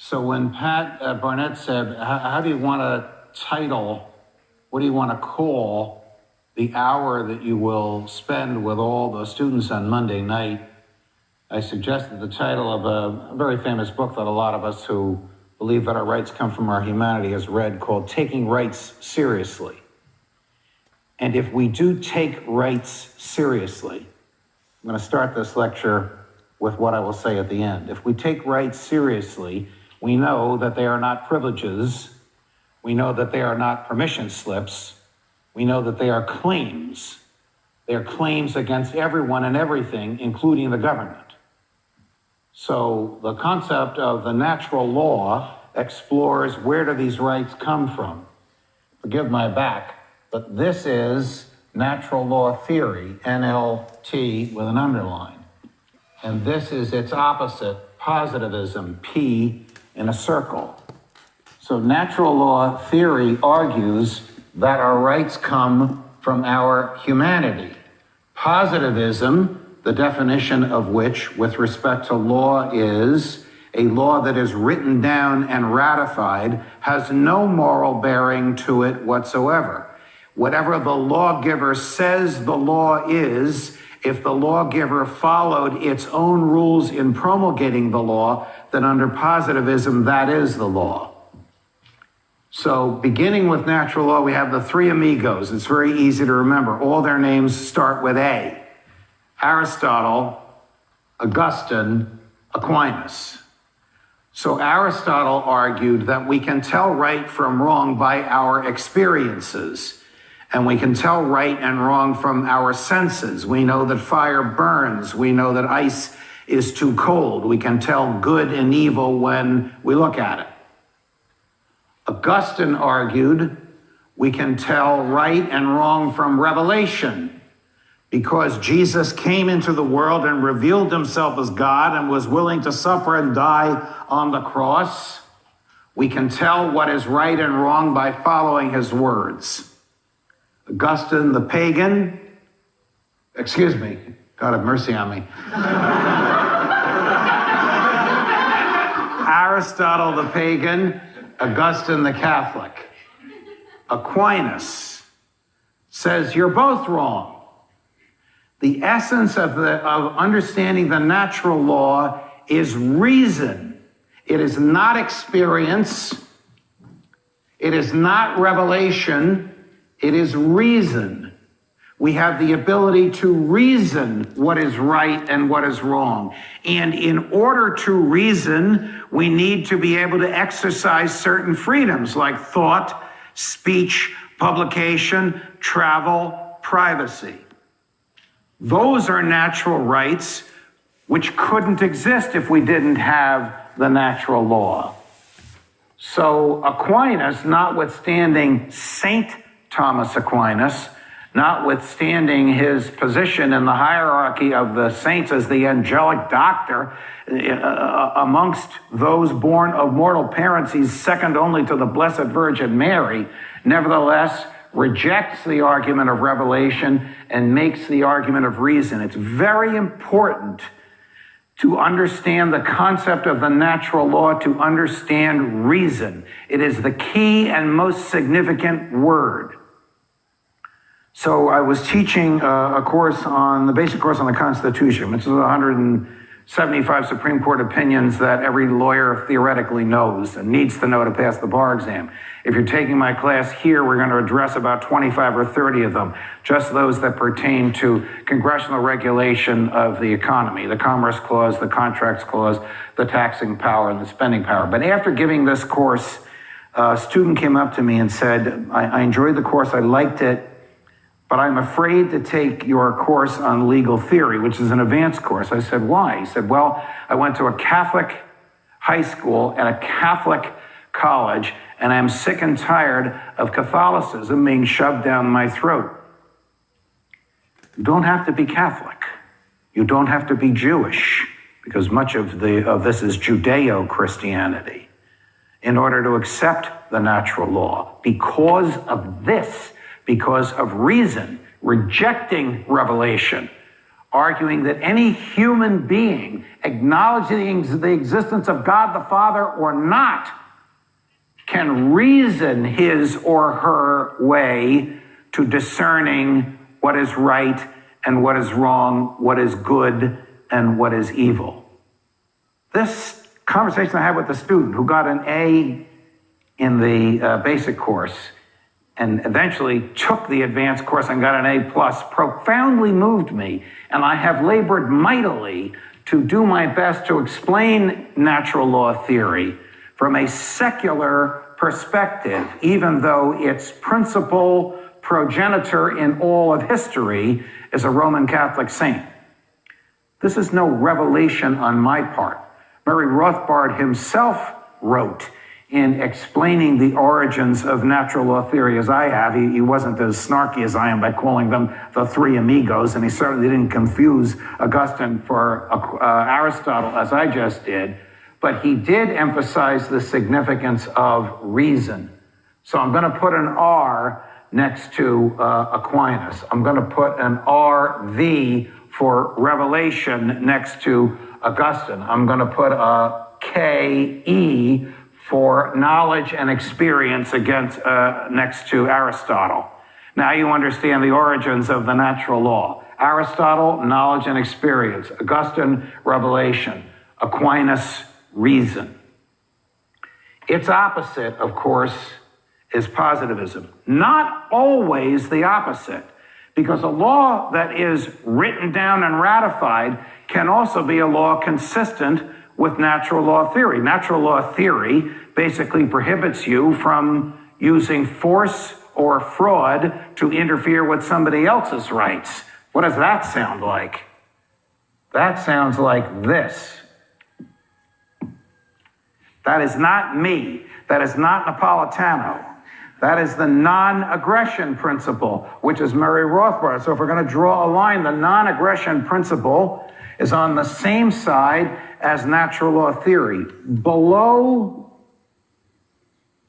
So when Pat Barnett said, how do you want to title, what do you want to call the hour that you will spend with all the students on Monday night, I suggested the title of a very famous book that a lot of us who believe that our rights come from our humanity has read, called Taking Rights Seriously. And if we do take rights seriously, I'm going to start this lecture with what I will say at the end. If we take rights seriously, we know that they are not privileges. We know that they are not permission slips. We know that they are claims. They are claims against everyone and everything, including the government. So the concept of the natural law explores, where do these rights come from? Forgive my back, but this is natural law theory, NLT with an underline. And this is its opposite, positivism, P in a circle. So natural law theory argues that our rights come from our humanity. Positivism, the definition of which with respect to law is a law that is written down and ratified, has no moral bearing to it whatsoever. Whatever the lawgiver says the law is, if the lawgiver followed its own rules in promulgating the law, then under positivism, that is the law. So beginning with natural law, we have the three amigos. It's very easy to remember. All their names start with A. Aristotle, Augustine, Aquinas. So Aristotle argued that we can tell right from wrong by our experiences. And we can tell right and wrong from our senses. We know that fire burns. We know that ice is too cold. We can tell good and evil when we look at it. Augustine argued we can tell right and wrong from revelation, because Jesus came into the world and revealed himself as God and was willing to suffer and die on the cross. We can tell what is right and wrong by following his words. Augustine the pagan, God have mercy on me. Aristotle the pagan, Augustine the Catholic. Aquinas says you're both wrong. The essence of understanding the natural law is reason. It is not experience. It is not revelation. It is reason. We have the ability to reason what is right and what is wrong. And in order to reason, we need to be able to exercise certain freedoms like thought, speech, publication, travel, privacy. Those are natural rights which couldn't exist if we didn't have the natural law. So Aquinas, notwithstanding Saint Thomas Aquinas, notwithstanding his position in the hierarchy of the saints as the angelic doctor, amongst those born of mortal parents, he's second only to the Blessed Virgin Mary, nevertheless rejects the argument of revelation and makes the argument of reason. It's very important to understand the concept of the natural law, to understand reason. It is the key and most significant word. So I was teaching a course on the basic course on the Constitution, which is 175 Supreme Court opinions that every lawyer theoretically knows and needs to know to pass the bar exam. If you're taking my class here, we're going to address about 25 or 30 of them, just those that pertain to congressional regulation of the economy, the Commerce Clause, the Contracts Clause, the taxing power, and the spending power. But after giving this course, a student came up to me and said, I enjoyed the course, I liked it, but I'm afraid to take your course on legal theory, which is an advanced course. I said, why? He said, well, I went to a Catholic high school and a Catholic college, and I'm sick and tired of Catholicism being shoved down my throat. You don't have to be Catholic. You don't have to be Jewish, because much of this is Judeo-Christianity, in order to accept the natural law. Because of this, because of reason, rejecting revelation, arguing that any human being, acknowledging the existence of God the Father or not, can reason his or her way to discerning what is right and what is wrong, what is good and what is evil. This conversation I had with a student who got an A in the basic course and eventually took the advanced course and got an A+, profoundly moved me. And I have labored mightily to do my best to explain natural law theory from a secular perspective, even though its principal progenitor in all of history is a Roman Catholic saint. This is no revelation on my part. Murray Rothbard himself wrote in explaining the origins of natural law theory as I have. He wasn't as snarky as I am by calling them the three amigos, and he certainly didn't confuse Augustine for Aristotle as I just did, but he did emphasize the significance of reason. So I'm going to put an R next to Aquinas. I'm going to put an RV for revelation next to Augustine. I'm going to put a KE for knowledge and experience next to Aristotle. Now you understand the origins of the natural law. Aristotle, knowledge and experience. Augustine, revelation. Aquinas, reason. Its opposite, of course, is positivism. Not always the opposite, because a law that is written down and ratified can also be a law consistent with natural law theory. Natural law theory basically prohibits you from using force or fraud to interfere with somebody else's rights. What does that sound like? That sounds like this. That is not me. That is not Napolitano. That is the non-aggression principle, which is Murray Rothbard. So if we're going to draw a line, the non-aggression principle is on the same side as natural law theory. Below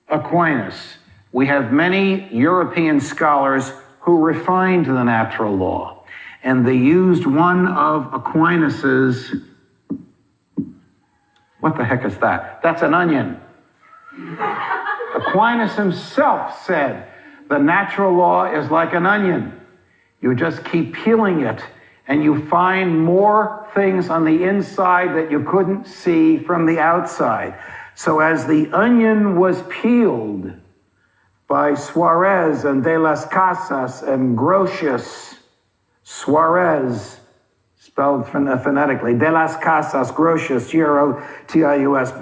Aquinas, we have many European scholars who refined the natural law, and they used one of Aquinas's, what the heck is that? That's an onion. Aquinas himself said, the natural law is like an onion. You just keep peeling it, and you find more things on the inside that you couldn't see from the outside. So as the onion was peeled by Suarez and De las Casas and Grotius, Suarez, spelled phonetically, De las Casas, Grotius, Grotius,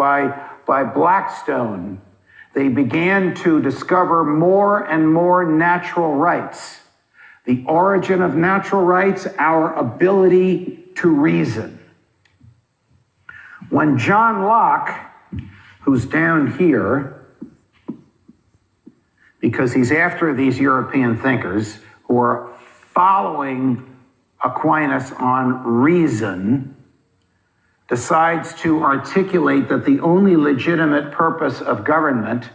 by Blackstone, they began to discover more and more natural rights. The origin of natural rights, our ability to reason. When John Locke, who's down here, because he's after these European thinkers who are following Aquinas on reason, decides to articulate that the only legitimate purpose of government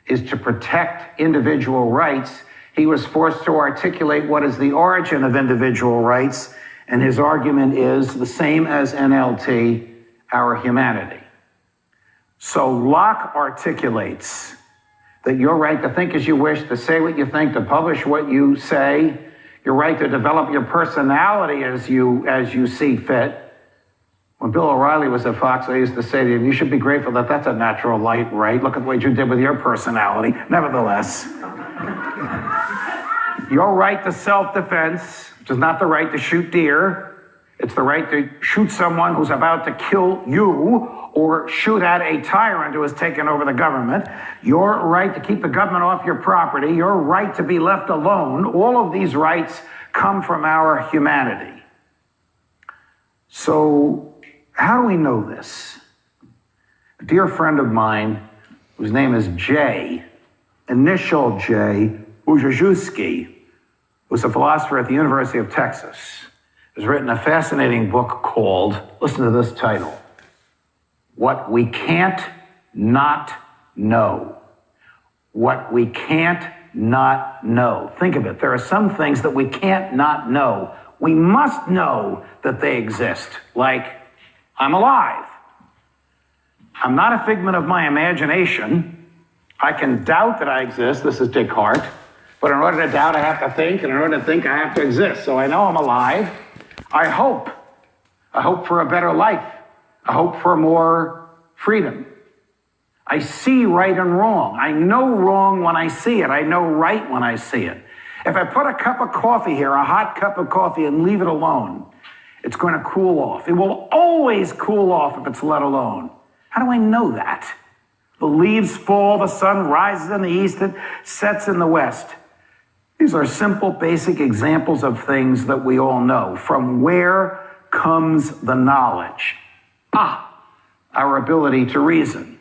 is to protect individual rights, he was forced to articulate what is the origin of individual rights, and his argument is the same as NLT, our humanity. So Locke articulates that your right to think as you wish, to say what you think, to publish what you say, your right to develop your personality as you see fit. When Bill O'Reilly was at Fox, I used to say to him, you should be grateful that that's a natural right. Look at what you did with your personality. Nevertheless, your right to self-defense, which is not the right to shoot deer, it's the right to shoot someone who's about to kill you or shoot at a tyrant who has taken over the government, your right to keep the government off your property, your right to be left alone, all of these rights come from our humanity. So, how do we know this? A dear friend of mine, whose name is J, initial J, Ujajewski, who's a philosopher at the University of Texas, has written a fascinating book called, listen to this title, What We Can't Not Know. What we can't not know. Think of it. There are some things that we can't not know. We must know that they exist, like I'm alive. I'm not a figment of my imagination. I can doubt that I exist. This is Descartes. But in order to doubt, I have to think, and in order to think, I have to exist. So I know I'm alive. I hope. I hope for a better life. I hope for more freedom. I see right and wrong. I know wrong when I see it. I know right when I see it. If I put a cup of coffee here, a hot cup of coffee, and leave it alone, it's going to cool off. It will always cool off if it's let alone. How do I know that? The leaves fall, the sun rises in the east, it sets in the west. These are simple, basic examples of things that we all know. From where comes the knowledge? Our ability to reason.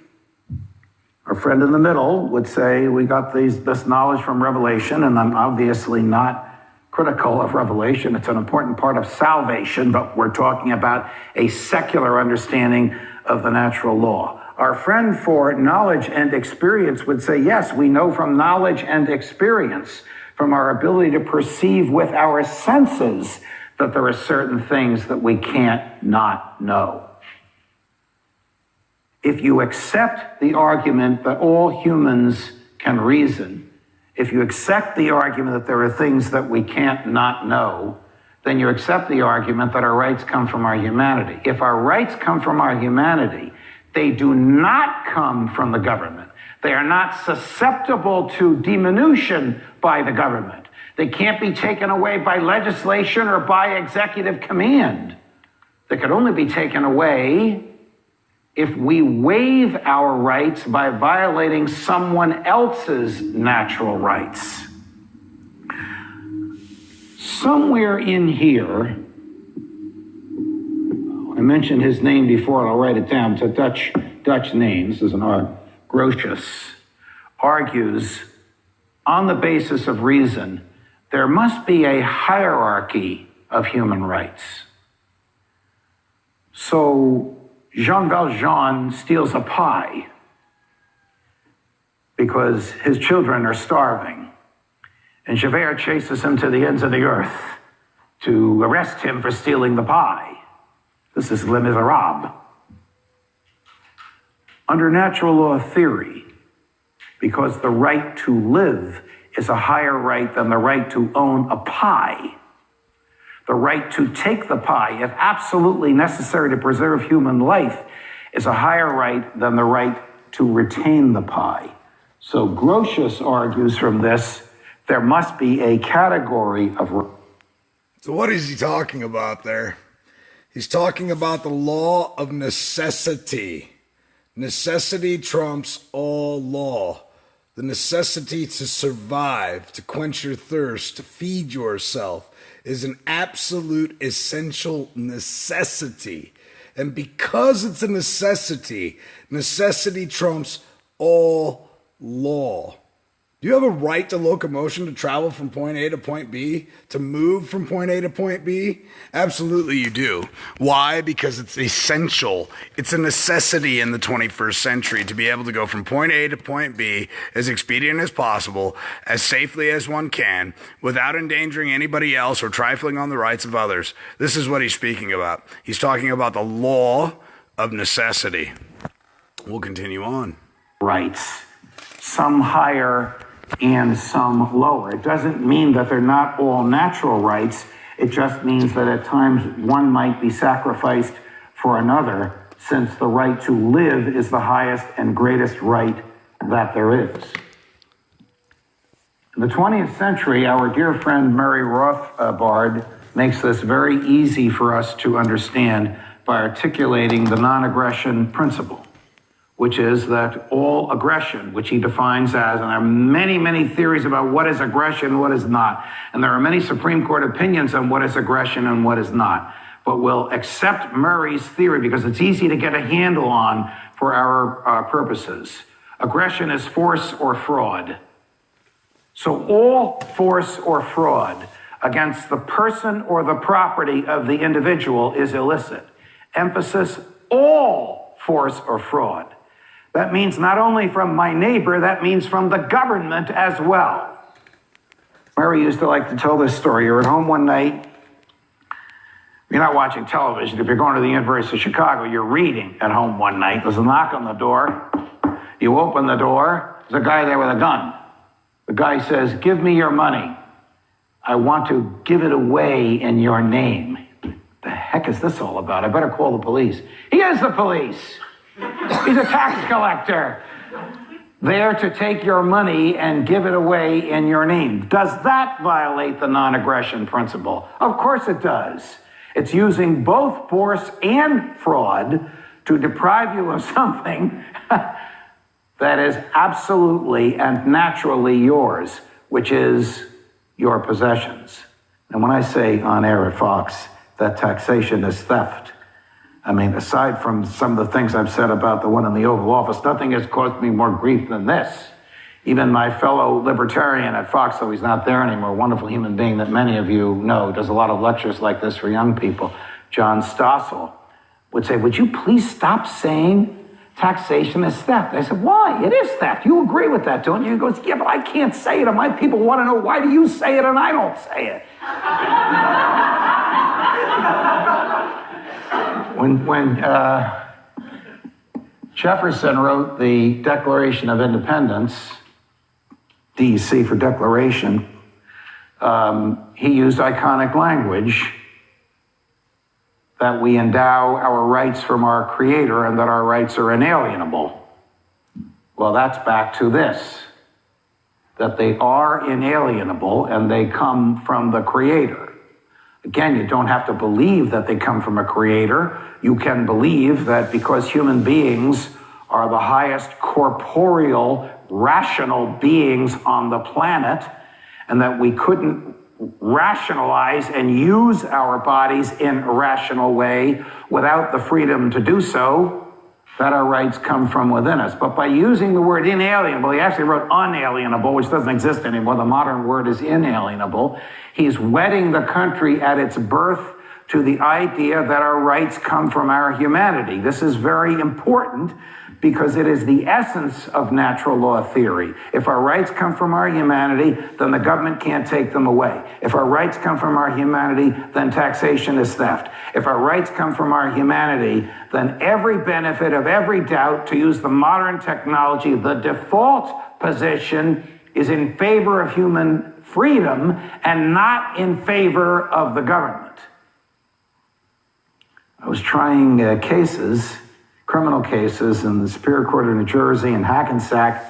Our friend in the middle would say, we got this knowledge from Revelation, and I'm obviously not critical of Revelation. It's an important part of salvation, but we're talking about a secular understanding of the natural law. Our friend for knowledge and experience would say, yes, we know from knowledge and experience, from our ability to perceive with our senses, that there are certain things that we can't not know. If you accept the argument that all humans can reason, if you accept the argument that there are things that we can't not know, then you accept the argument that our rights come from our humanity. If our rights come from our humanity, they do not come from the government. They are not susceptible to diminution by the government. They can't be taken away by legislation or by executive command. They could only be taken away if we waive our rights by violating someone else's natural rights. Somewhere in here, I mentioned his name before, and I'll write it down. It's a Dutch name. This is an art. Grotius argues, on the basis of reason, there must be a hierarchy of human rights. So Jean Valjean steals a pie because his children are starving. And Javert chases him to the ends of the earth to arrest him for stealing the pie. This is Les Miserables. Under natural law theory, because the right to live is a higher right than the right to own a pie, the right to take the pie, if absolutely necessary to preserve human life, is a higher right than the right to retain the pie. So Grotius argues from this, there must be a category of... So what is he talking about there? He's talking about the law of necessity. Necessity trumps all law. The necessity to survive, to quench your thirst, to feed yourself is an absolute essential necessity. And because it's a necessity, necessity trumps all law. Do you have a right to locomotion, to travel from point A to point B, to move from point A to point B? Absolutely you do. Why? Because it's essential. It's a necessity in the 21st century to be able to go from point A to point B as expedient as possible, as safely as one can, without endangering anybody else or trifling on the rights of others. This is what he's speaking about. He's talking about the law of necessity. We'll continue on. Rights, some higher and some lower. It doesn't mean that they're not all natural rights. It just means that at times one might be sacrificed for another, since the right to live is the highest and greatest right that there is. In the 20th century, our dear friend Murray Rothbard makes this very easy for us to understand by articulating the non-aggression principle, which is that all aggression, which he defines as, and there are many, many theories about what is aggression and what is not, and there are many Supreme Court opinions on what is aggression and what is not, but we'll accept Murray's theory because it's easy to get a handle on for our purposes. Aggression is force or fraud. So all force or fraud against the person or the property of the individual is illicit. Emphasis, all force or fraud. That means not only from my neighbor, that means from the government as well. Murray used to like to tell this story. You're at home one night, You're not watching television. If you're going to the University of Chicago, you're reading at home one night. There's a knock on the door. You open the door. There's a guy there with a gun. The guy says, "Give me your money. I want to give it away in your name." The heck is this all about? I better call the police. He is the police. He's a tax collector. There to take your money and give it away in your name. Does that violate the non-aggression principle? Of course it does. It's using both force and fraud to deprive you of something that is absolutely and naturally yours, which is your possessions. And when I say on air at Fox that taxation is theft, I mean, aside from some of the things I've said about the one in the Oval Office, nothing has caused me more grief than this. Even my fellow libertarian at Fox, though he's not there anymore, a wonderful human being that many of you know, does a lot of lectures like this for young people, John Stossel, would say, "Would you please stop saying taxation is theft?" I said, "Why? It is theft. You agree with that, don't you?" He goes, "Yeah, but I can't say it, and my people want to know, why do you say it and I don't say it?" When Jefferson wrote the Declaration of Independence, DEC for Declaration, he used iconic language that we endow our rights from our Creator and that our rights are inalienable. Well, that's back to this, that they are inalienable and they come from the Creator. Again, you don't have to believe that they come from a Creator. You can believe that because human beings are the highest corporeal, rational beings on the planet, and that we couldn't rationalize and use our bodies in a rational way without the freedom to do so, that our rights come from within us. But by using the word inalienable, he actually wrote unalienable, which doesn't exist anymore. The modern word is inalienable. He's wedding the country at its birth to the idea that our rights come from our humanity. This is very important because it is the essence of natural law theory. If our rights come from our humanity, then the government can't take them away. If our rights come from our humanity, then taxation is theft. If our rights come from our humanity, then every benefit of every doubt, to use the modern technology, the default position is in favor of human freedom and not in favor of the government. I was trying cases, criminal cases, in the Superior Court of New Jersey and Hackensack,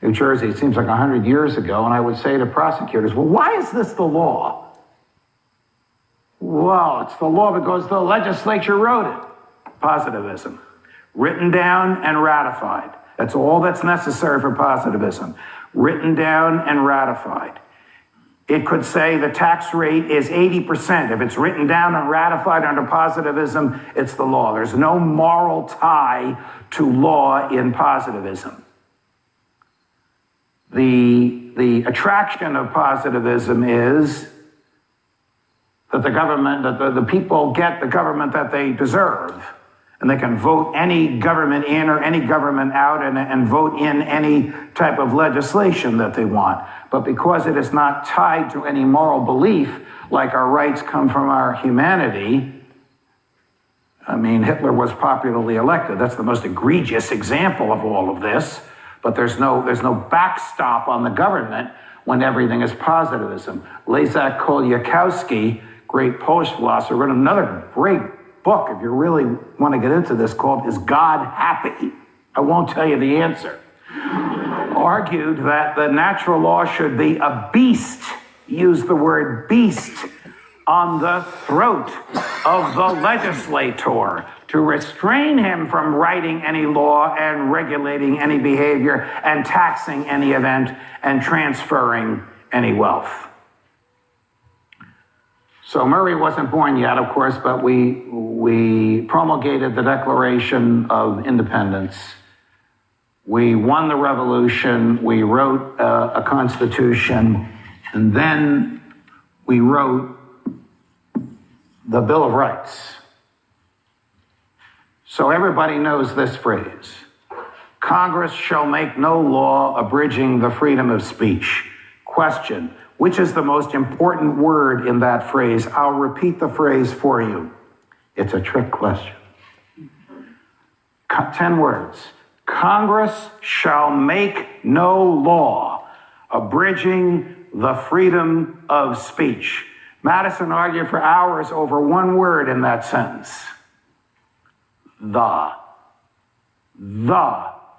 New Jersey. It seems like 100 years ago. And I would say to prosecutors, "Well, why is this the law?" "Well, it's the law because the legislature wrote it." Positivism. Written down and ratified. That's all that's necessary for positivism. Written down and ratified. It could say the tax rate is 80%. If it's written down and ratified under positivism, it's the law. There's no moral tie to law in positivism. The attraction of positivism is that the government, that the people get the government that they deserve. And they can vote any government in or any government out and vote in any type of legislation that they want. But because it is not tied to any moral belief, like our rights come from our humanity, I mean, Hitler was popularly elected. That's the most egregious example of all of this. But there's no backstop on the government when everything is positivism. Leszek Kolakowski, great Polish philosopher, wrote another great book, if you really want to get into this, called "Is God Happy?" I won't tell you the answer. Argued that the natural law should be a beast, used the word beast, on the throat of the legislator to restrain him from writing any law and regulating any behavior and taxing any event and transferring any wealth. So Murray wasn't born yet, of course, but we promulgated the Declaration of Independence. We won the revolution. We wrote a constitution, and then we wrote the Bill of Rights. So everybody knows this phrase: Congress shall make no law abridging the freedom of speech. Question: which is the most important word in that phrase? I'll repeat the phrase for you. It's a trick question. 10 words. Congress shall make no law abridging the freedom of speech. Madison argued for hours over one word in that sentence. The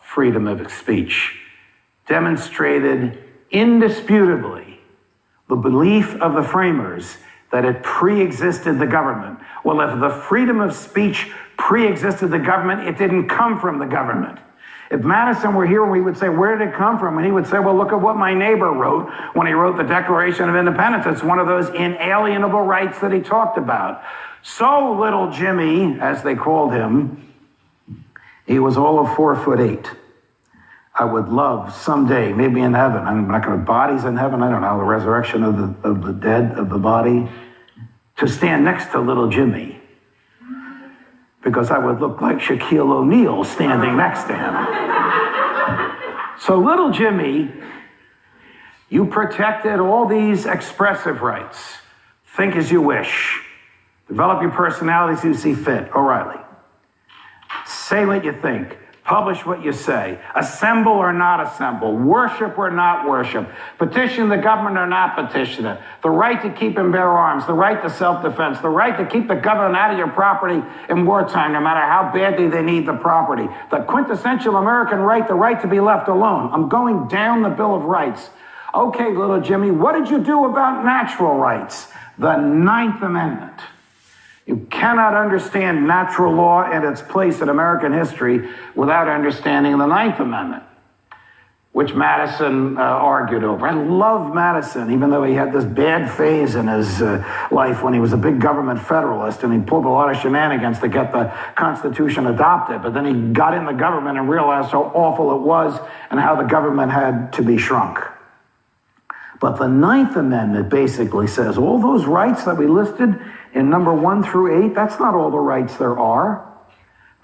freedom of speech demonstrated indisputably the belief of the framers that it pre-existed the government. Well, if the freedom of speech pre-existed the government, it didn't come from the government. If Madison were here, we would say, where did it come from? And he would say, well, look at what my neighbor wrote when he wrote the Declaration of Independence. It's one of those inalienable rights that he talked about. So little Jimmy, as they called him, he was all of 4'8". I would love someday, maybe in heaven, I'm not going to, bodies in heaven, I don't know, the resurrection of the dead, of the body, to stand next to little Jimmy, because I would look like Shaquille O'Neal standing next to him. So little Jimmy, you protected all these expressive rights. Think as you wish. Develop your personality as you see fit. O'Reilly. Say what you think. Publish what you say. Assemble or not assemble. Worship or not worship. Petition the government or not petition it. The right to keep and bear arms. The right to self-defense. The right to keep the government out of your property in wartime, no matter how badly they need the property. The quintessential American right, the right to be left alone. I'm going down the Bill of Rights. Okay, little Jimmy, what did you do about natural rights? The Ninth Amendment. You cannot understand natural law and its place in American history without understanding the Ninth Amendment, which Madison argued over. I love Madison, even though he had this bad phase in his life when he was a big government federalist and he pulled a lot of shenanigans to get the Constitution adopted. But then he got in the government and realized how awful it was and how the government had to be shrunk. But the Ninth Amendment basically says all those rights that we listed in number 1 through 8, that's not all the rights there are.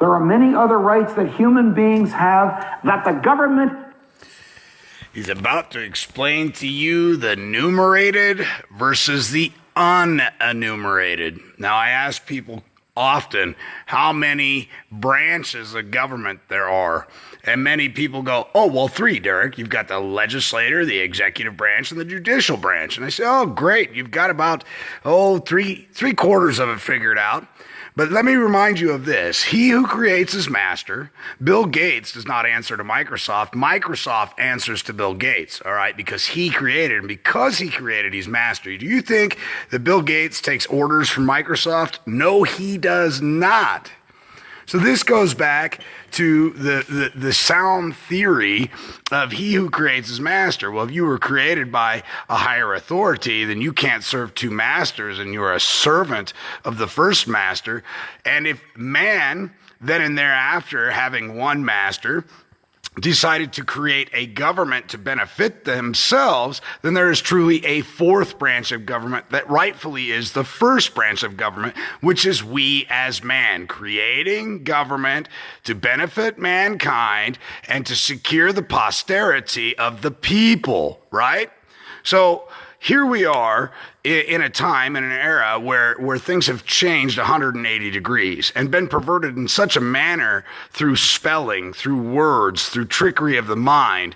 There are many other rights that human beings have that the government... He's about to explain to you the numerated versus the unenumerated. Now, I ask people often how many branches of government there are. And many people go, oh, well, 3, Derrick. You've got the legislature, the executive branch, and the judicial branch. And I say, oh, great. You've got about, three-quarters of it figured out. But let me remind you of this. He who creates is master. Bill Gates does not answer to Microsoft. Microsoft answers to Bill Gates, all right, because he created, and because he created, he's master. Do you think that Bill Gates takes orders from Microsoft? No, he does not. So this goes back to the sound theory of he who creates is master. Well, if you were created by a higher authority, then you can't serve 2 masters, and you're a servant of the first master. And if man, then and thereafter, having one master, decided to create a government to benefit themselves, then there is truly a 4th branch of government that rightfully is the first branch of government, which is we as man, creating government to benefit mankind and to secure the posterity of the people, right? So here we are in a time, in an era where things have changed 180 degrees and been perverted in such a manner through spelling, through words, through trickery of the mind,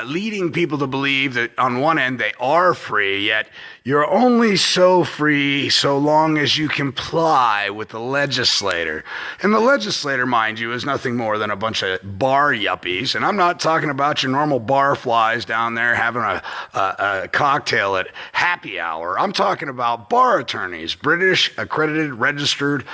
leading people to believe that on one end they are free, yet you're only so free so long as you comply with the legislator. And the legislator, mind you, is nothing more than a bunch of bar yuppies. And I'm not talking about your normal bar flies down there having a cocktail at happy hour. I'm talking about bar attorneys, British accredited, registered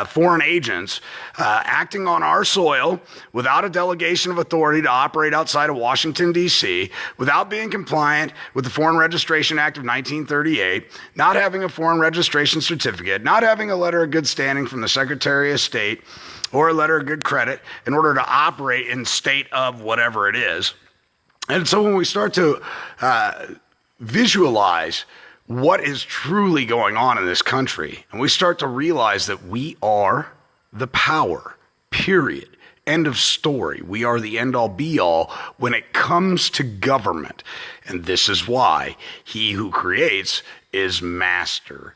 foreign agents acting on our soil without a delegation of authority to operate outside of Washington, D.C., without being compliant with the Foreign Registration Act of 1938, not having a foreign registration certificate, not having a letter of good standing from the Secretary of State or a letter of good credit in order to operate in state of whatever it is. And so when we start to visualize what is truly going on in this country, and we start to realize that we are the power, period. End of story. We are the end all be all when it comes to government. And this is why he who creates is master,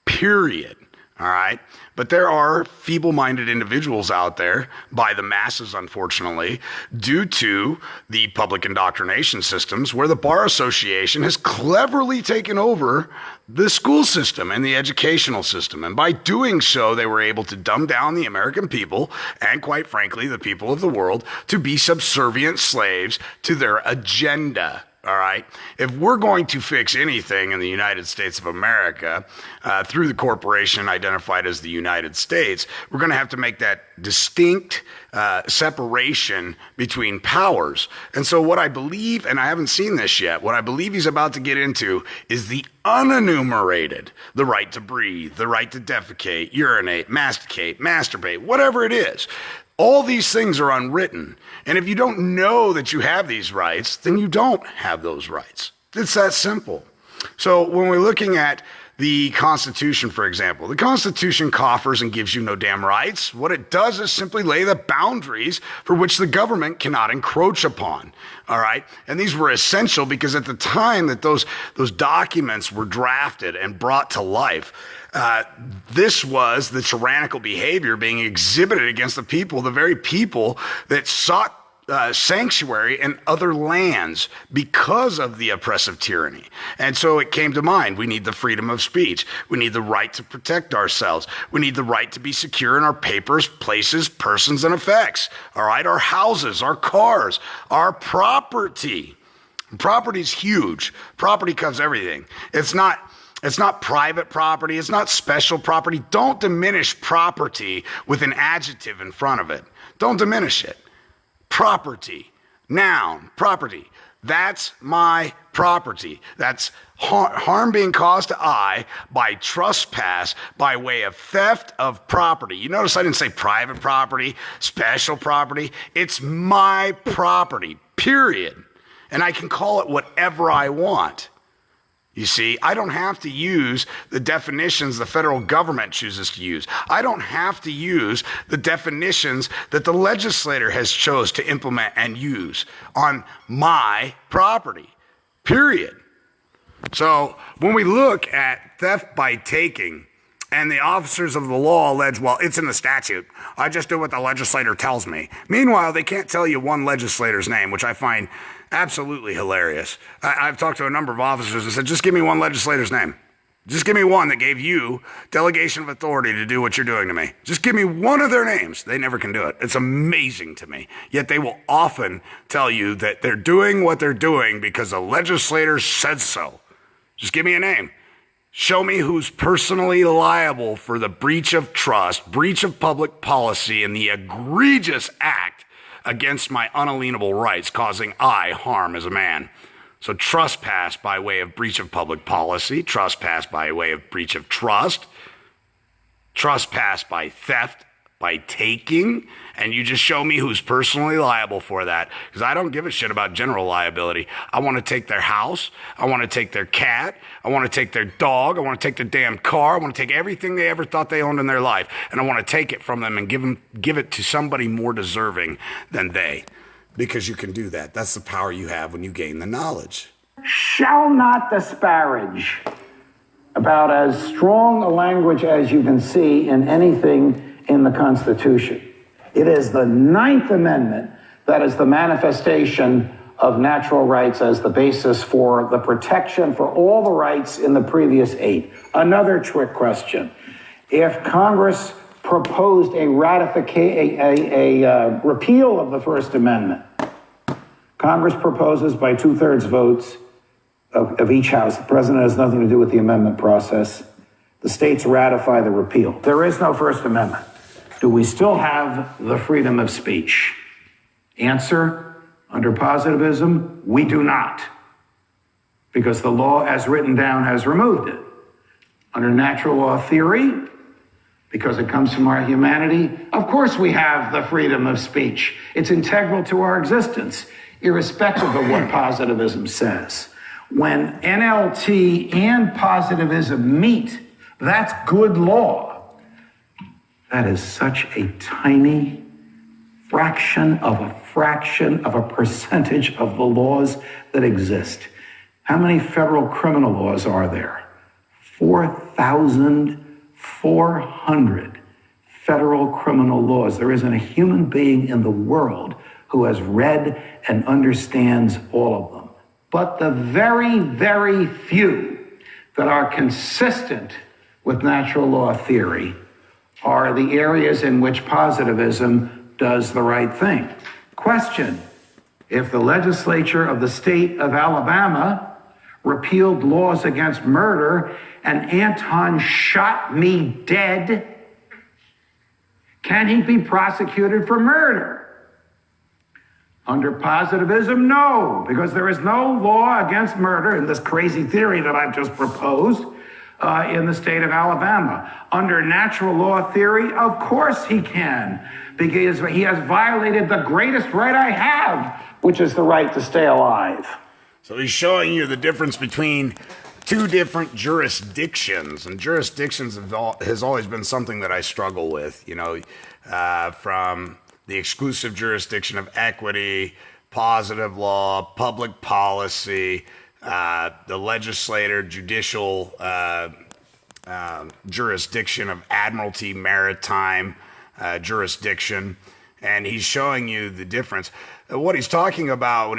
period. All right. But there are feeble minded individuals out there by the masses, unfortunately, due to the public indoctrination systems where the Bar Association has cleverly taken over the school system and the educational system. And by doing so, they were able to dumb down the American people and, quite frankly, the people of the world to be subservient slaves to their agenda. All right. If we're going to fix anything in the United States of America through the corporation identified as the United States, we're going to have to make that distinct separation between powers. And so what I believe, and I haven't seen this yet, what I believe he's about to get into is the unenumerated, the right to breathe, the right to defecate, urinate, masticate, masturbate, whatever it is. All these things are unwritten. And if you don't know that you have these rights, then you don't have those rights. It's that simple. So when we're looking at the Constitution, for example, the Constitution coffers and gives you no damn rights. What it does is simply lay the boundaries for which the government cannot encroach upon. All right. And these were essential because at the time that those documents were drafted and brought to life, this was the tyrannical behavior being exhibited against the people, the very people that sought sanctuary in other lands because of the oppressive tyranny. And so it came to mind, we need the freedom of speech. We need the right to protect ourselves. We need the right to be secure in our papers, places, persons, and effects. All right, our houses, our cars, our property. Property is huge. Property covers everything. It's not private property. It's not special property. Don't diminish property with an adjective in front of it. Don't diminish it. Property, noun, property. That's my property. That's harm being caused to I by trespass by way of theft of property. You notice I didn't say private property, special property. It's my property, period. And I can call it whatever I want. You see, I don't have to use the definitions the federal government chooses to use. I don't have to use the definitions that the legislator has chose to implement and use on my property, period. So when we look at theft by taking, and the officers of the law allege, well, it's in the statute. I just do what the legislator tells me. Meanwhile, they can't tell you one legislator's name, which I find absolutely hilarious. I've talked to a number of officers and said, just give me one legislator's name. Just give me one that gave you delegation of authority to do what you're doing to me. Just give me one of their names. They never can do it. It's amazing to me. Yet they will often tell you that they're doing what they're doing because the legislator said so. Just give me a name. Show me who's personally liable for the breach of trust, breach of public policy, and the egregious act against my unalienable rights, causing I harm as a man. So trespass by way of breach of public policy, trespass by way of breach of trust, trespass by theft, by taking, and you just show me who's personally liable for that. Because I don't give a shit about general liability. I want to take their house. I want to take their cat. I want to take their dog. I want to take their damn car. I want to take everything they ever thought they owned in their life. And I want to take it from them and give it to somebody more deserving than they. Because you can do that. That's the power you have when you gain the knowledge. Shall not disparage. About as strong a language as you can see in anything in the Constitution. It is the Ninth Amendment that is the manifestation of natural rights as the basis for the protection for all the rights in the previous 8. Another trick question. If Congress proposed a repeal of the First Amendment, Congress proposes by 2/3 votes of each house. The president has nothing to do with the amendment process. The states ratify the repeal. There is no First Amendment. Do we still have the freedom of speech? Answer, under positivism, we do not. Because the law as written down has removed it. Under natural law theory, because it comes from our humanity, of course we have the freedom of speech. It's integral to our existence, irrespective of what positivism says. When NLT and positivism meet, that's good law. That is such a tiny fraction of a percentage of the laws that exist. How many federal criminal laws are there? 4,000 400 federal criminal laws. There isn't a human being in the world who has read and understands all of them. But the very, very few that are consistent with natural law theory are the areas in which positivism does the right thing. Question: if the legislature of the state of Alabama repealed laws against murder and Anton shot me dead, can he be prosecuted for murder? Under positivism, no, because there is no law against murder in this crazy theory that I've just proposed in the state of Alabama. Under natural law theory, of course he can, because he has violated the greatest right I have, which is the right to stay alive. So he's showing you the difference between two different jurisdictions, and jurisdictions has always been something that I struggle with, from the exclusive jurisdiction of equity, positive law, public policy, the legislator, judicial jurisdiction of admiralty, maritime jurisdiction, and he's showing you the difference. What he's talking about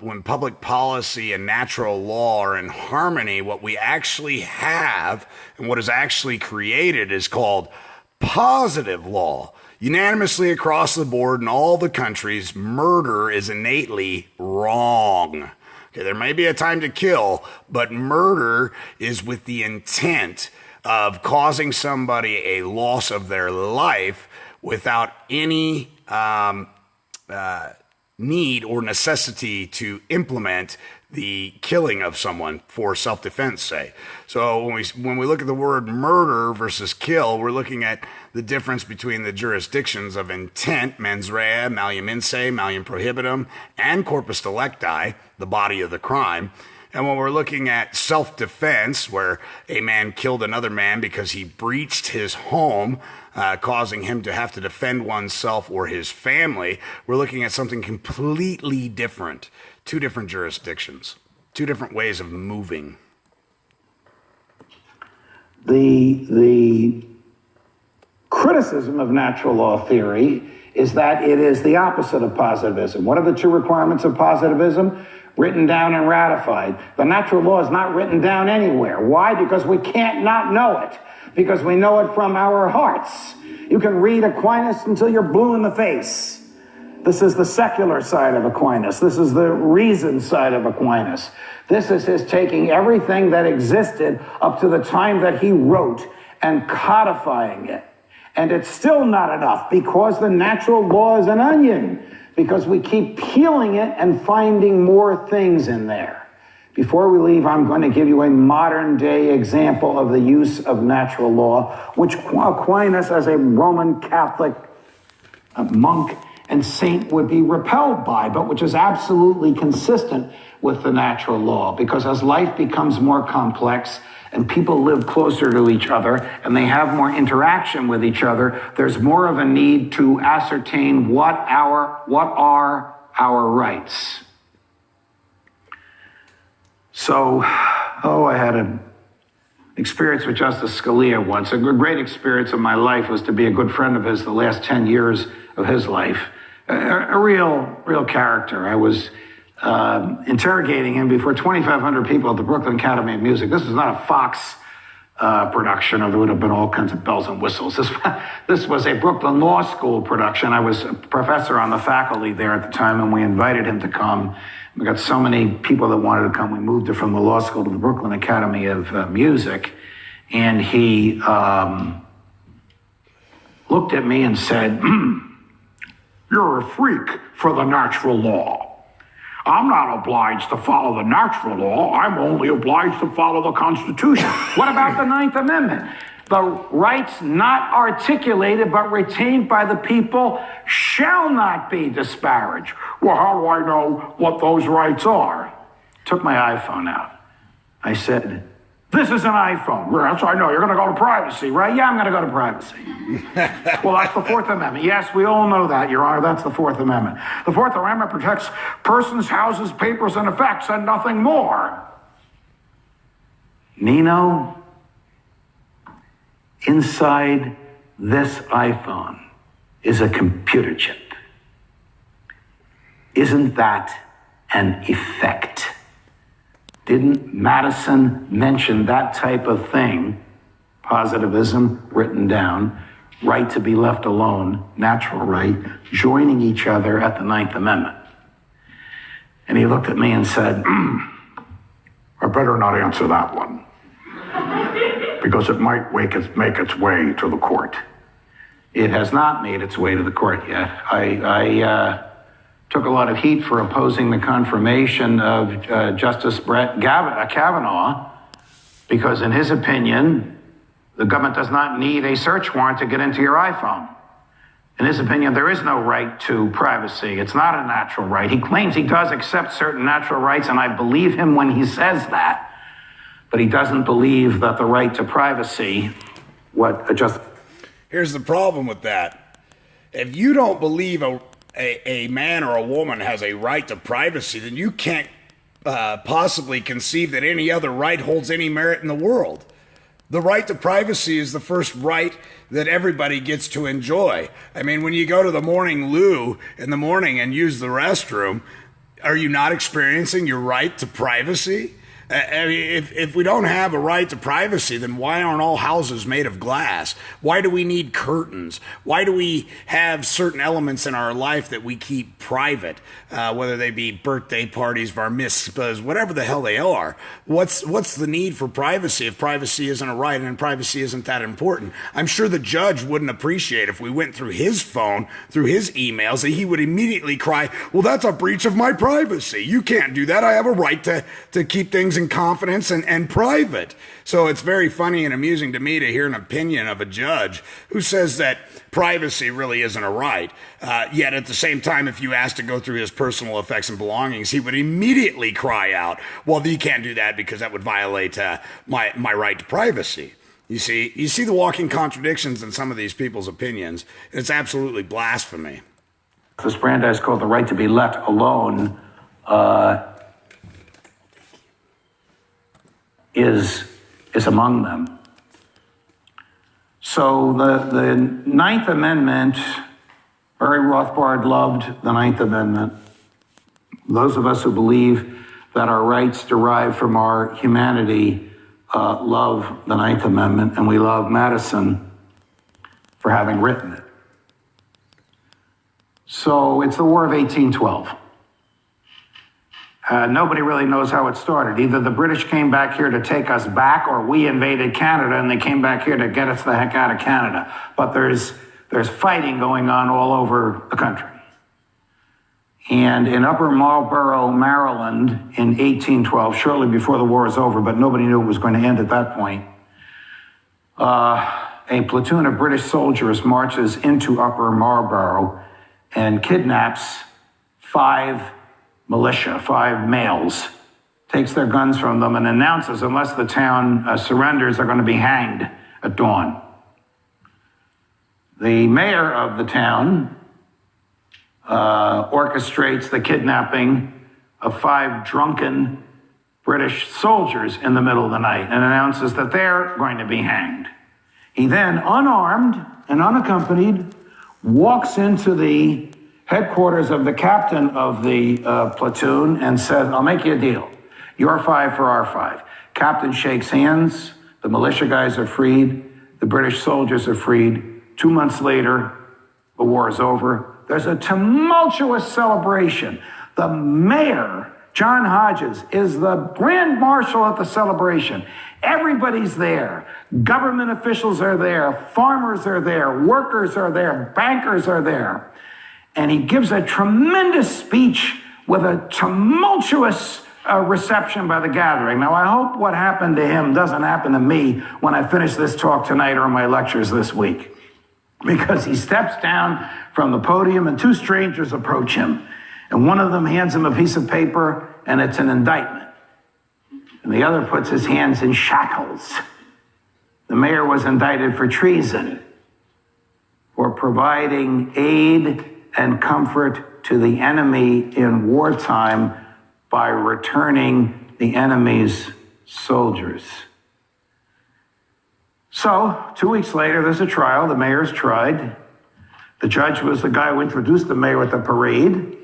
when public policy and natural law are in harmony, what we actually have and what is actually created is called positive law. Unanimously across the board in all the countries, murder is innately wrong. Okay, there may be a time to kill, but murder is with the intent of causing somebody a loss of their life without any need or necessity to implement the killing of someone for self-defense, say. So when we look at the word murder versus kill, we're looking at the difference between the jurisdictions of intent, mens rea, malium inse, malium prohibitum, and corpus delicti, the body of the crime. And when we're looking at self-defense, where a man killed another man because he breached his home, causing him to have to defend oneself or his family, we're looking at something completely different. Two different jurisdictions, two different ways of moving. The criticism of natural law theory is that it is the opposite of positivism. What are the two requirements of positivism? Written down and ratified. The natural law is not written down anywhere. Why? Because we can't not know it. Because we know it from our hearts. You can read Aquinas until you're blue in the face. This is the secular side of Aquinas. This is the reason side of Aquinas. This is his taking everything that existed up to the time that he wrote and codifying it. And it's still not enough, because the natural law is an onion, because we keep peeling it and finding more things in there. Before we leave, I'm going to give you a modern day example of the use of natural law, which Aquinas, as a Roman Catholic monk and saint, would be repelled by, but which is absolutely consistent with the natural law. Because as life becomes more complex and people live closer to each other and they have more interaction with each other, there's more of a need to ascertain what are our rights. So, I had an experience with Justice Scalia once. A great experience of my life was to be a good friend of his the last 10 years of his life. A real character. I was interrogating him before 2,500 people at the Brooklyn Academy of Music. This was not a Fox production, or there would have been all kinds of bells and whistles. This was a Brooklyn Law School production. I was a professor on the faculty there at the time, and we invited him to come. We got so many people that wanted to come. We moved it from the law school to the Brooklyn Academy of Music. And he looked at me and said, "You're a freak for the natural law. I'm not obliged to follow the natural law. I'm only obliged to follow the Constitution." What about the Ninth Amendment? The rights not articulated but retained by the people shall not be disparaged. Well, how do I know what those rights are? Took my iPhone out. I said, "This is an iPhone." "Yes, I know. You're going to go to privacy, right?" "Yeah, I'm going to go to privacy." "Well, that's the Fourth Amendment." "Yes, we all know that, Your Honor. That's the Fourth Amendment. The Fourth Amendment protects persons, houses, papers, and effects, and nothing more." Nino, Inside this iPhone is a computer chip. Isn't that an effect? Didn't Madison mention that type of thing? Positivism written down, right to be left alone, natural right, joining each other at the Ninth Amendment. And he looked at me and said, I better not answer that one, because it might make its way to the court. It has not made its way to the court yet. I took a lot of heat for opposing the confirmation of Justice Brett Kavanaugh, because in his opinion, the government does not need a search warrant to get into your iPhone. In his opinion, there is no right to privacy. It's not a natural right. He claims he does accept certain natural rights, and I believe him when he says that. But he doesn't believe that the right to privacy, Here's the problem with that. If you don't believe a man or a woman has a right to privacy, then you can't possibly conceive that any other right holds any merit in the world. The right to privacy is the first right that everybody gets to enjoy. I mean, when you go to the morning loo in the morning and use the restroom, are you not experiencing your right to privacy? I mean, if we don't have a right to privacy, then why aren't all houses made of glass? Why do we need curtains? Why do we have certain elements in our life that we keep private, whether they be birthday parties, bar mitzvahs, whatever the hell they are? What's the need for privacy if privacy isn't a right and privacy isn't that important? I'm sure the judge wouldn't appreciate if we went through his phone, through his emails, that he would immediately cry, well, that's a breach of my privacy. You can't do that. I have a right to keep things in confidence and private. So it's very funny and amusing to me to hear an opinion of a judge who says that privacy really isn't a right. Yet at the same time, if you asked to go through his personal effects and belongings, he would immediately cry out, well, you can't do that because that would violate my right to privacy. You see the walking contradictions in some of these people's opinions. It's absolutely blasphemy. This Brandeis called the right to be left alone is among them. So the Ninth Amendment, Murray Rothbard loved the Ninth Amendment. Those of us who believe that our rights derive from our humanity love the Ninth Amendment, and we love Madison for having written it. So it's the War of 1812. Nobody really knows how it started. Either the British came back here to take us back, or we invaded Canada and they came back here to get us the heck out of Canada. But there's fighting going on all over the country. And in Upper Marlborough, Maryland, in 1812, shortly before the war was over, but nobody knew it was going to end at that point, a platoon of British soldiers marches into Upper Marlborough and kidnaps five males, takes their guns from them and announces unless the town surrenders, they're going to be hanged at dawn. The mayor of the town orchestrates the kidnapping of five drunken British soldiers in the middle of the night and announces that they're going to be hanged. He then, unarmed and unaccompanied, walks into the headquarters of the captain of the platoon and says, I'll make you a deal. Your five for our five. Captain shakes hands. The militia guys are freed. The British soldiers are freed. 2 months later, the war is over. There's a tumultuous celebration. The mayor, John Hodges, is the grand marshal at the celebration. Everybody's there. Government officials are there. Farmers are there. Workers are there. Bankers are there. And he gives a tremendous speech with a tumultuous reception by the gathering. Now, I hope what happened to him doesn't happen to me when I finish this talk tonight or my lectures this week. Because he steps down from the podium and two strangers approach him. And one of them hands him a piece of paper and it's an indictment. And the other puts his hands in shackles. The mayor was indicted for treason, for providing aid and comfort to the enemy in wartime by returning the enemy's soldiers. So 2 weeks later, there's a trial. The mayor's tried. The judge was the guy who introduced the mayor at the parade.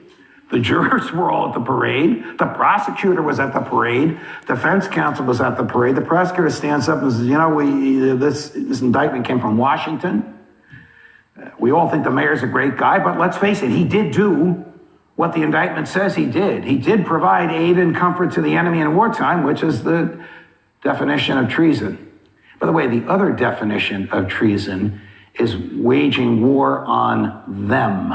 The jurors were all at the parade. The prosecutor was at the parade. Defense counsel was at the parade. The prosecutor stands up and says, you know, this indictment came from Washington. We all think the mayor's a great guy, but let's face it, he did do what the indictment says he did. He did provide aid and comfort to the enemy in wartime, which is the definition of treason. By the way, the other definition of treason is waging war on them.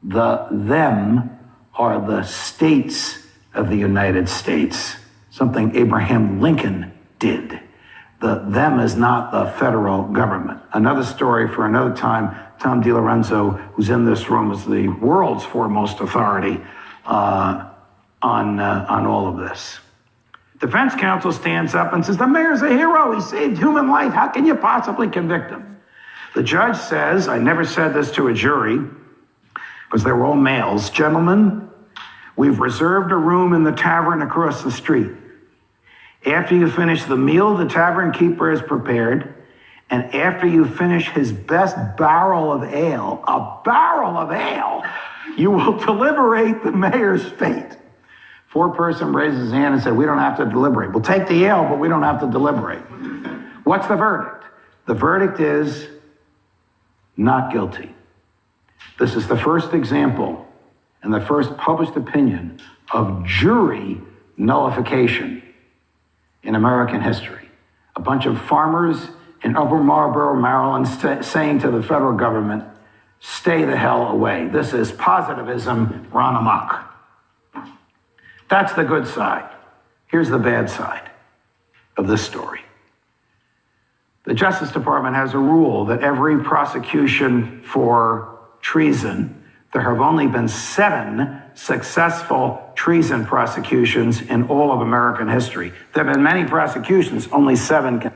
The them are the states of the United States, something Abraham Lincoln did. The them is not the federal government. Another story for another time. Tom DiLorenzo, who's in this room, is the world's foremost authority on all of this. Defense counsel stands up and says, the mayor's a hero. He saved human life. How can you possibly convict him? The judge says, I never said this to a jury because they were all males. Gentlemen, we've reserved a room in the tavern across the street. After you finish the meal the tavern keeper has prepared, and after you finish his best barrel of ale, a barrel of ale, you will deliberate the mayor's fate. Foreperson raises his hand and said, we don't have to deliberate. We'll take the ale, but we don't have to deliberate. What's the verdict? The verdict is not guilty. This is the first example and the first published opinion of jury nullification in American history. A bunch of farmers in Upper Marlboro, Maryland, saying to the federal government, stay the hell away. This is positivism run amok. That's the good side. Here's the bad side of this story. The Justice Department has a rule that every prosecution for treason, there have only been 7 successful treason prosecutions in all of American history. There have been many prosecutions, only 7.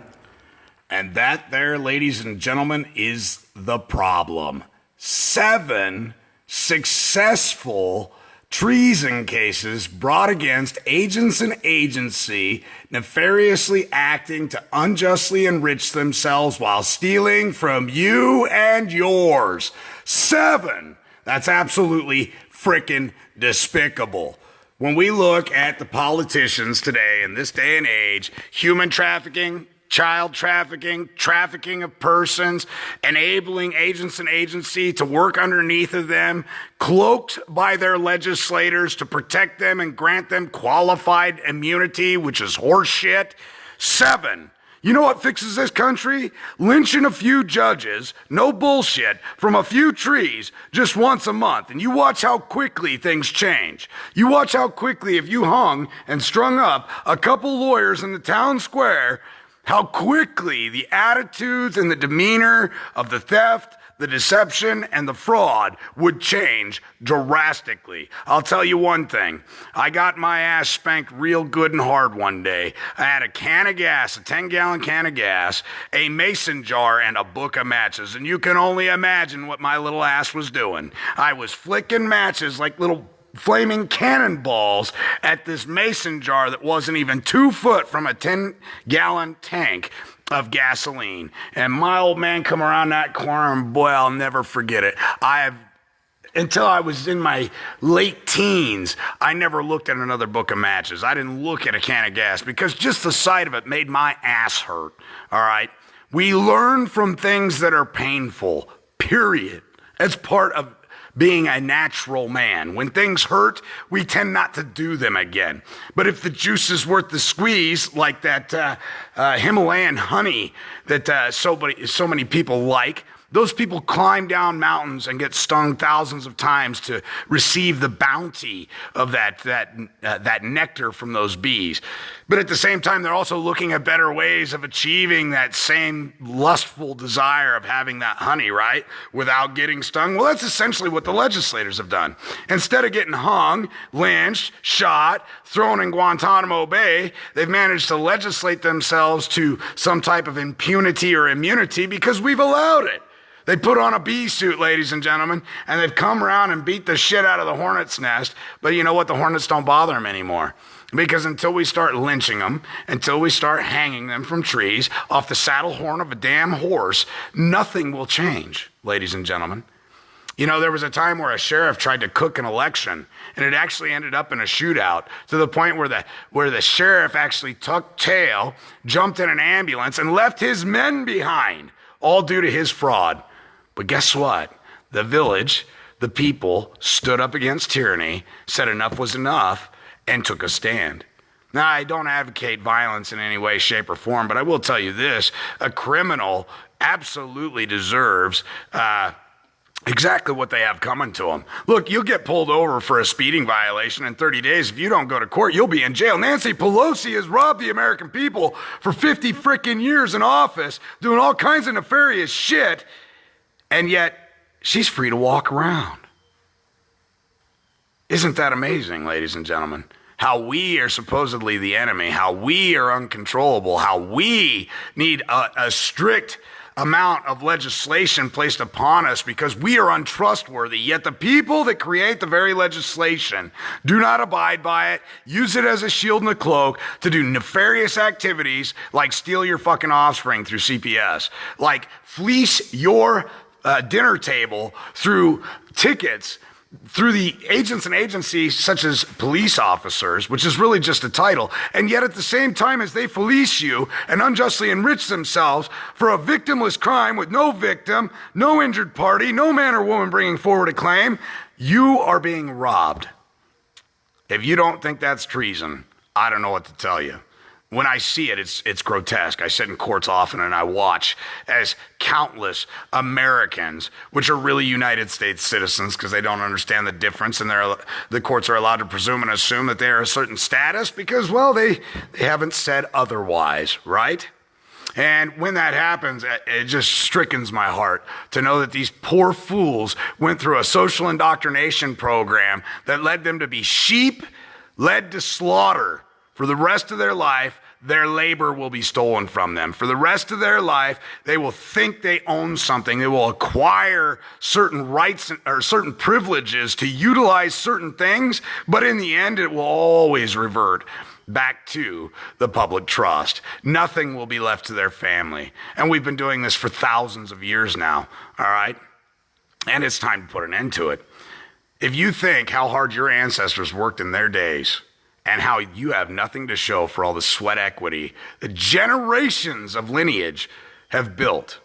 And that there, ladies and gentlemen, is the problem. 7 successful treason cases brought against agents and agency nefariously acting to unjustly enrich themselves while stealing from you and yours. 7. That's absolutely frickin' despicable. When we look at the politicians today in this day and age, human trafficking, child trafficking, trafficking of persons, enabling agents and agency to work underneath of them, cloaked by their legislators to protect them and grant them qualified immunity, which is horseshit. 7. You know what fixes this country? Lynching a few judges, no bullshit, from a few trees just once a month. And you watch how quickly things change. You watch how quickly, if you hung and strung up a couple lawyers in the town square, how quickly the attitudes and the demeanor of the theft, the deception, and the fraud would change drastically. I'll tell you one thing. I got my ass spanked real good and hard one day. I had a can of gas, a 10-gallon can of gas, a mason jar, and a book of matches. And you can only imagine what my little ass was doing. I was flicking matches like little flaming cannonballs at this mason jar that wasn't even 2 foot from a 10-gallon tank of gasoline. And my old man come around that corner, and boy, I'll never forget it. Until I was in my late teens, I never looked at another book of matches. I didn't look at a can of gas because just the sight of it made my ass hurt. All right? We learn from things that are painful, period. It's part of being a natural man. When things hurt, we tend not to do them again. But if the juice is worth the squeeze, like that Himalayan honey that so many people like, those people climb down mountains and get stung thousands of times to receive the bounty of that nectar from those bees. But at the same time, they're also looking at better ways of achieving that same lustful desire of having that honey, right? Without getting stung. Well, that's essentially what the legislators have done. Instead of getting hung, lynched, shot, thrown in Guantanamo Bay, they've managed to legislate themselves to some type of impunity or immunity because we've allowed it. They put on a bee suit, ladies and gentlemen, and they've come around and beat the shit out of the hornet's nest. But you know what? The hornets don't bother them anymore. Because until we start lynching them, until we start hanging them from trees off the saddle horn of a damn horse, nothing will change, ladies and gentlemen. You know, there was a time where a sheriff tried to cook an election, and it actually ended up in a shootout to the point where the sheriff actually tucked tail, jumped in an ambulance, and left his men behind, all due to his fraud. But guess what? The village, the people, stood up against tyranny, said enough was enough, and took a stand. Now, I don't advocate violence in any way, shape, or form, but I will tell you this. A criminal absolutely deserves exactly what they have coming to them. Look, you'll get pulled over for a speeding violation in 30 days. If you don't go to court, you'll be in jail. Nancy Pelosi has robbed the American people for 50 frickin' years in office, doing all kinds of nefarious shit, and yet she's free to walk around. Isn't that amazing, ladies and gentlemen? How we are supposedly the enemy, how we are uncontrollable, how we need a strict amount of legislation placed upon us because we are untrustworthy. Yet the people that create the very legislation do not abide by it, use it as a shield and a cloak to do nefarious activities like steal your fucking offspring through CPS, like fleece your dinner table through tickets, through the agents and agencies such as police officers, which is really just a title. And yet at the same time as they fleece you and unjustly enrich themselves for a victimless crime with no victim, no injured party, no man or woman bringing forward a claim, you are being robbed. If you don't think that's treason, I don't know what to tell you. When I see it, it's grotesque. I sit in courts often and I watch as countless Americans, which are really United States citizens because they don't understand the difference, and the courts are allowed to presume and assume that they are a certain status because, well, they haven't said otherwise, right? And when that happens, it just strickens my heart to know that these poor fools went through a social indoctrination program that led them to be sheep, led to slaughter. For the rest of their life, their labor will be stolen from them. For the rest of their life, they will think they own something. They will acquire certain rights or certain privileges to utilize certain things, but in the end, it will always revert back to the public trust. Nothing will be left to their family. And we've been doing this for thousands of years now, all right? And it's time to put an end to it. If you think how hard your ancestors worked in their days, and how you have nothing to show for all the sweat equity the generations of lineage have built,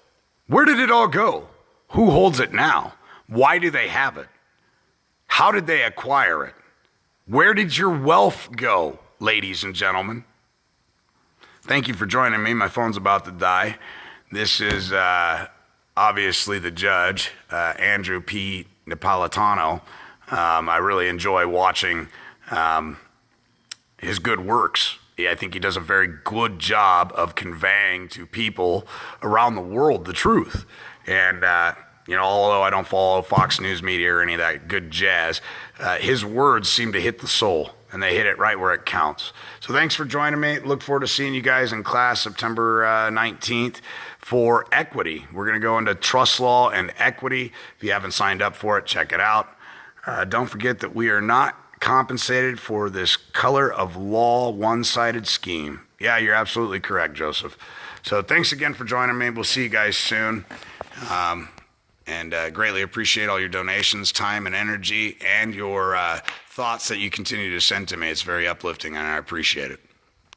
where did it all go? Who holds it now? Why do they have it? How did they acquire it? Where did your wealth go, ladies and gentlemen? Thank you for joining me. My phone's about to die. This is obviously the judge, Andrew P. Napolitano. I really enjoy watching his good works. I think he does a very good job of conveying to people around the world the truth. And, although I don't follow Fox News Media or any of that good jazz, his words seem to hit the soul, and they hit it right where it counts. So thanks for joining me. Look forward to seeing you guys in class September 19th for equity. We're going to go into trust law and equity. If you haven't signed up for it, check it out. Don't forget that we are not compensated for this color of law one-sided scheme. Yeah, you're absolutely correct, Joseph. So thanks again for joining me. We'll see you guys soon. And greatly appreciate all your donations, time and energy, and your thoughts that you continue to send to me. It's very uplifting, and I appreciate it.